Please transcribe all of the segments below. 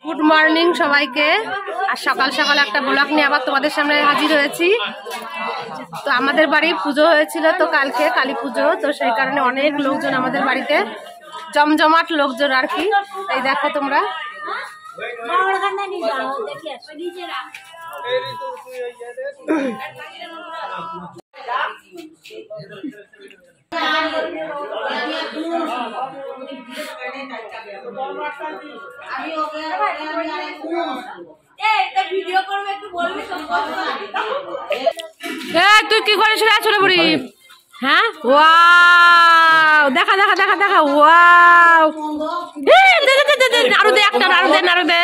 Good morning সবাইকে। আর সকাল সকাল একটা ব্লগ নিয়ে আবার তোমাদের সামনে হাজির হয়েছি। তো আমাদের বাড়ি পুজো হয়েছিল তো কালকে, কালী পুজো, তো সেই কারণে অনেক লোকজন আমাদের বাড়িতে, জমজমাট লোকজন আর কি। এই দেখো তোমরা, তুই কি করিস রে ছোট বুড়ি? হ্যাঁ, ওয়াও, দেখা দেখা দেখা দেখা, ওয়াও, আরো দে একটা, আরো দে, আরো দে।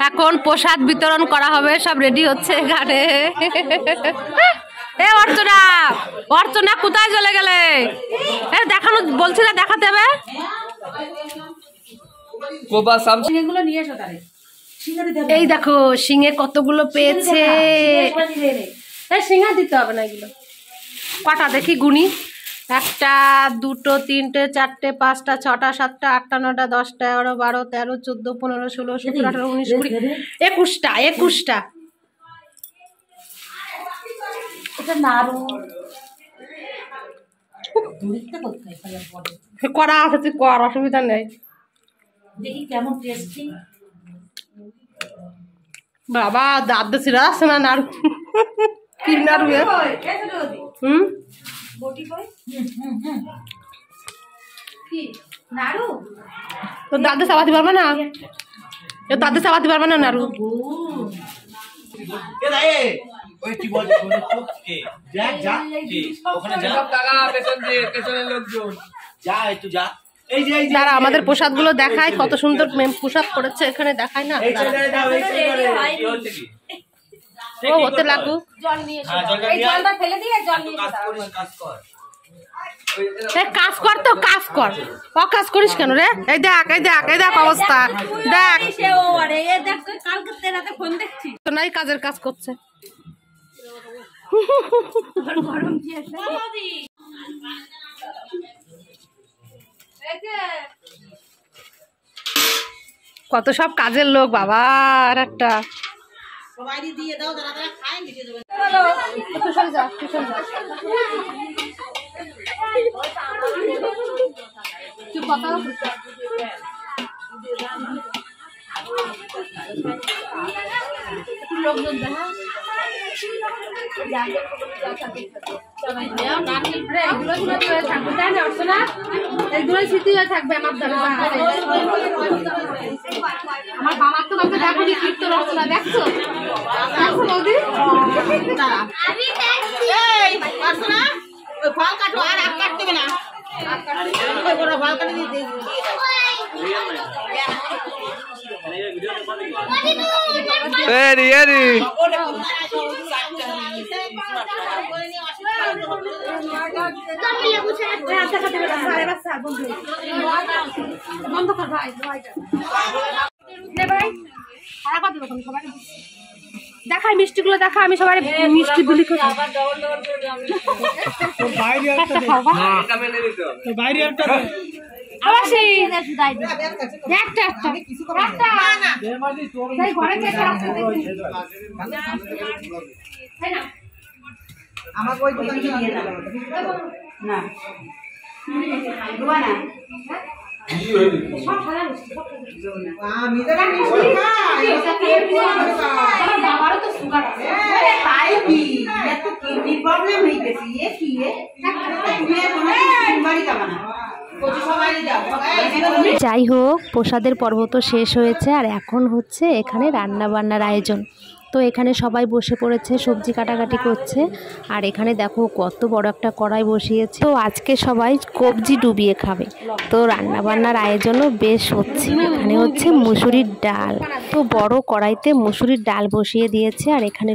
এখন প্রসাদ বিতরণ করা হবে, সব রেডি হচ্ছে এখানে। এ অর্চনা, অর্চনা কোথায় চলে গেলে? দেখানো বলছি না, দেখাতে হবে। এই দেখো সিংহে কতগুলো পেয়েছে। সিংহা দিতে হবে না, এগুলো কটা দেখি গুনি। 1 2 3 4 5 6 7 8 9 10 11 12 13 14 15 16 17 18 19 20 21টা 21টা। করা আছে, তুই কর, অসুবিধা নেই। দেখি কেমন টেস্টি। বাবা দাঁত ছিল আসছে না, নাড়ু কি নাড়ু? তো দাঁতে চাবাতে পারবে না, দাঁতে চাবাতে পারবে না নাড়ু। তারা আমাদের প্রসাদ গুলো দেখায়, কত সুন্দর প্রসাদ করেছে এখানে, দেখায় না? ও হতে লাগুক, কাজ কর তো, কাজ কর, অকাজ করিস কেন রে? এই দেখ, এই দেখ, এই দেখ অবস্থা, দেখ নাই কাজের কাজ করছে। কত সব কাজের লোক বাবা। আর একটা লোকজন দেখা স্মৃতি হয়ে থাকবে আমার দ্বারা। আমার বাবার তো কাউকে দেখো নি, কীর্তন রচনা দেখছো? দেখছো বৌদি? ফল কাটো, আর আগ কাটতে হবে না, ফল কাটে দিতে। দেখাই মিষ্টি গুলো, দেখা, আমি সবাই মিষ্টি বিলি করি। যাই হোক, প্রসাদের পর্ব তো শেষ হয়েছে, আর এখন হচ্ছে এখানে রান্না বান্নার আয়োজন। তো এখানে সবাই বসে পড়েছে, সবজি কাটাকাটি করছে। আর এখানে দেখো কত বড় একটা কড়াই বসিয়েছে। তো আজকে সবাই কবজি ডুবিয়ে খাবে, তো রান্না বান্নার আয়োজনও বেশ হচ্ছে। এখানে হচ্ছে মুসুরির ডাল, তো বড় কড়াইতে মুসুরির ডাল বসিয়ে দিয়েছে। আর এখানে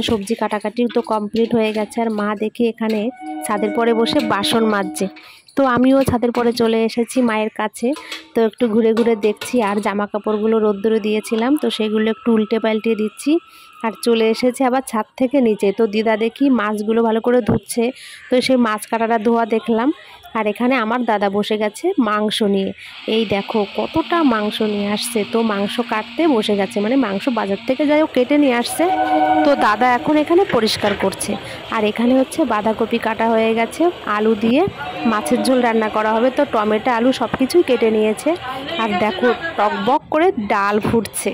সবজি কাটাকাটি তো কমপ্লিট হয়ে গেছে। আর মা দেখে এখানে ছাদের পরে বসে বাসন মাজছে। তো আমিও ছাদের পরে চলে এসেছি মায়ের কাছে। তো একটু ঘুরে ঘুরে দেখছি, আর জামা কাপড়গুলো রোদ্দুরে দিয়েছিলাম, তো সেগুলো একটু উল্টে পাল্টে দিচ্ছি। আর চলে এসেছে আবার ছাদ থেকে নিচে। তো দিদা দেখি মাছগুলো ভালো করে ধুচ্ছে, তো সেই মাছ কাটাটা ধোয়া দেখলাম। আর এখানে আমার দাদা বসে গেছে মাংস নিয়ে। এই দেখো কতটা মাংস নিয়ে আসছে, তো মাংস কাটতে বসে গেছে, মানে মাংস বাজার থেকে যাই হোক কেটে নিয়ে আসছে। তো দাদা এখন এখানে পরিষ্কার করছে। আর এখানে হচ্ছে বাঁধাকপি কাটা হয়ে গেছে, আলু দিয়ে মাছের ঝোল রান্না করা হবে। তো টমেটো আলু সব কিছুই কেটে নিয়েছে। আর দেখো টকবক করে ডাল ফুটছে।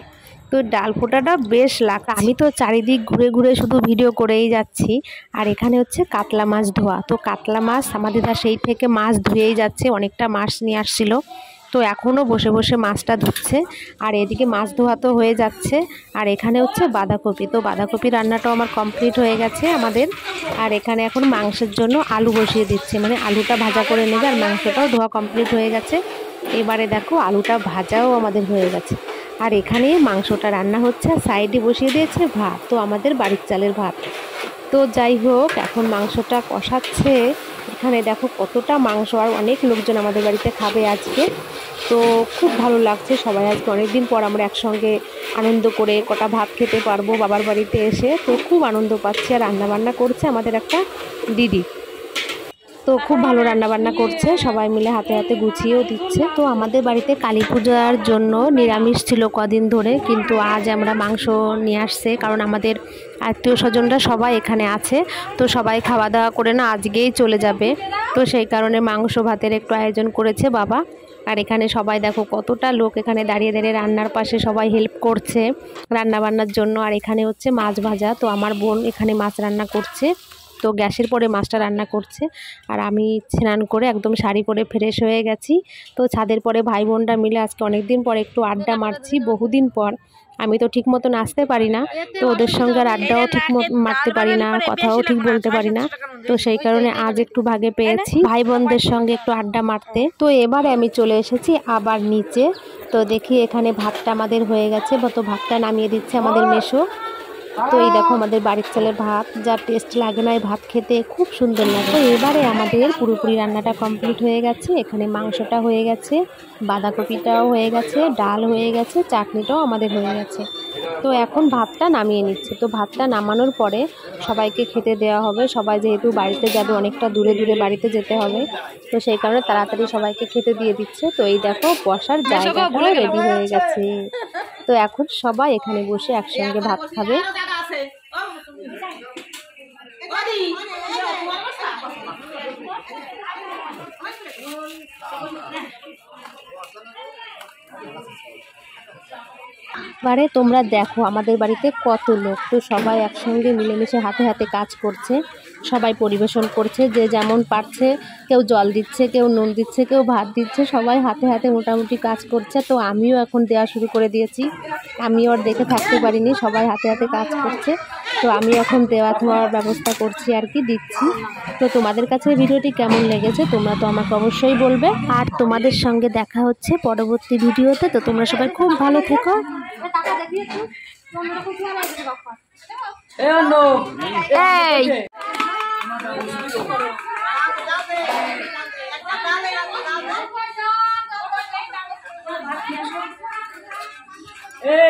তো ডাল ফোটাটা বেশ লাগছে। আমি তো চারিদিক ঘুরে ঘুরে শুধু ভিডিও করেই যাচ্ছি। আর এখানে হচ্ছে কাতলা মাছ ধোয়া। তো কাতলা মাছ আমাদের সেই থেকে মাছ ধুয়েই যাচ্ছে, অনেকটা মাছ নিয়ে আসছিল। তো এখনও বসে বসে মাছটা ধুচ্ছে। আর এদিকে মাছ ধোয়া তো হয়ে যাচ্ছে। আর এখানে হচ্ছে বাঁধাকপি। তো বাঁধাকপি রান্নাটাও আমার কমপ্লিট হয়ে গেছে আমাদের। আর এখানে এখন মাংসের জন্য আলু বসিয়ে দিচ্ছে, মানে আলুটা ভাজা করে নেবে। আর মাংসটাও ধোয়া কমপ্লিট হয়ে গেছে। এবারে দেখো আলুটা ভাজাও আমাদের হয়ে গেছে। আর এখানে মাংসটা রান্না হচ্ছে, আর সাইডে বসিয়ে দিয়েছে ভাত, তো আমাদের বাড়ির চালের ভাত। তো যাই হোক এখন মাংসটা কষাচ্ছে। এখানে দেখো কতটা মাংস, আর অনেক লোকজন আমাদের বাড়িতে খাবে আজকে। তো খুব ভালো লাগছে, সবাই আজকে অনেক দিন পর আমরা একসঙ্গে আনন্দ করে কটা ভাত খেতে পারবো বাবার বাড়িতে এসে। তো খুব আনন্দ পাচ্ছি। আর রান্নাবান্না করছে আমাদের একটা দিদি, তো খুব ভালো রান্নাবান্না করছে, সবাই মিলে হাতে হাতে গুছিয়েও দিচ্ছে। তো আমাদের বাড়িতে কালী পূজার জন্য নিরামিষ ছিল কদিন ধরে, কিন্তু আজ আমরা মাংস নিয়ে আসছে, কারণ আমাদের আত্মীয় স্বজনরা সবাই এখানে আছে। তো সবাই খাওয়া দাওয়া করে না আজকেই চলে যাবে, তো সেই কারণে মাংস ভাতের একটু আয়োজন করেছে বাবা। আর এখানে সবাই দেখো কতটা লোক এখানে দাঁড়িয়ে দাঁড়িয়ে রান্নার পাশে সবাই হেল্প করছে রান্না বান্নার জন্য। আর এখানে হচ্ছে মাছ ভাজা, তো আমার বোন এখানে মাছ রান্না করছে, তো গ্যাসের পরে মাছটা রান্না করছে। আর আমি স্নান করে একদম শাড়ি পরে ফ্রেশ হয়ে গেছি। তো ছাদের পরে ভাই বোনরা মিলে আজকে অনেক দিন পর একটু আড্ডা মারছি, বহুদিন পর। আমি তো ঠিক মতন আসতে পারি না, তো ওদের সঙ্গে আর আড্ডাও ঠিক মতো মারতে পারি না, কথাও ঠিক বলতে পারি না। তো সেই কারণে আজ একটু ভাগে পেয়েছি ভাই বোনদের সঙ্গে একটু আড্ডা মারতে। তো এবারে আমি চলে এসেছি আবার নিচে। তো দেখি এখানে ভাতটা আমাদের হয়ে গেছে, তো ভাতটা নামিয়ে দিচ্ছে আমাদের মেসো। তো এই দেখো আমাদের বাড়ির চালের ভাত, যা টেস্ট লাগে না এই ভাত খেতে, খুব সুন্দর লাগে। তো এবারে আমাদের পুরোপুরি রান্নাটা কমপ্লিট হয়ে গেছে। এখানে মাংসটা হয়ে গেছে, বাঁধাকপিটাও হয়ে গেছে, ডাল হয়ে গেছে, চাটনিটাও আমাদের হয়ে গেছে। তো এখন ভাতটা নামিয়ে নিচ্ছে। তো ভাতটা নামানোর পরে সবাইকে খেতে দেওয়া হবে। সবাই যেহেতু বাড়িতে যাবে, অনেকটা দূরে দূরে বাড়িতে যেতে হবে, তো সেই কারণে তাড়াতাড়ি সবাইকে খেতে দিয়ে দিচ্ছে। তো এই দেখো বসার জায়গাটাও রেডি হয়ে গেছে। তো এখন সবাই এখানে বসে একসঙ্গে ভাত খাবে। এবারে তোমরা দেখো আমাদের বাড়িতে কত লোক, তো সবাই একসঙ্গে মিলেমিশে হাতে হাতে কাজ করছে, সবাই পরিবেশন করছে, যে যেমন পারছে, কেউ জল দিচ্ছে, কেউ নুন দিচ্ছে, কেউ ভাত দিচ্ছে, সবাই হাতে হাতে মোটামুটি কাজ করছে। তো আমিও এখন দেওয়া শুরু করে দিয়েছি, আমিও আর দেখে থাকতে পারিনি, সবাই হাতে হাতে কাজ করছে। তো আমি এখন দেওয়া থোয়ার ব্যবস্থা করছি আর কি, দিচ্ছি। তো তোমাদের কাছে ভিডিওটি কেমন লেগেছে তোমরা তো আমাকে অবশ্যই বলবে। আর তোমাদের সঙ্গে দেখা হচ্ছে পরবর্তী ভিডিওতে। তো তোমরা সবাই খুব ভালো থেকো।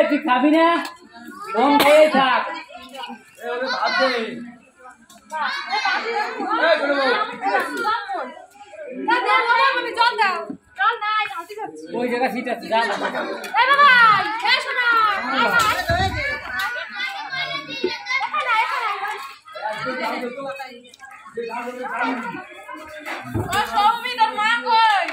তুই খাবি না, কম খেয়ে থাক। ওই জায়গা সিট আছে, যা সৌমি তোর মা কই?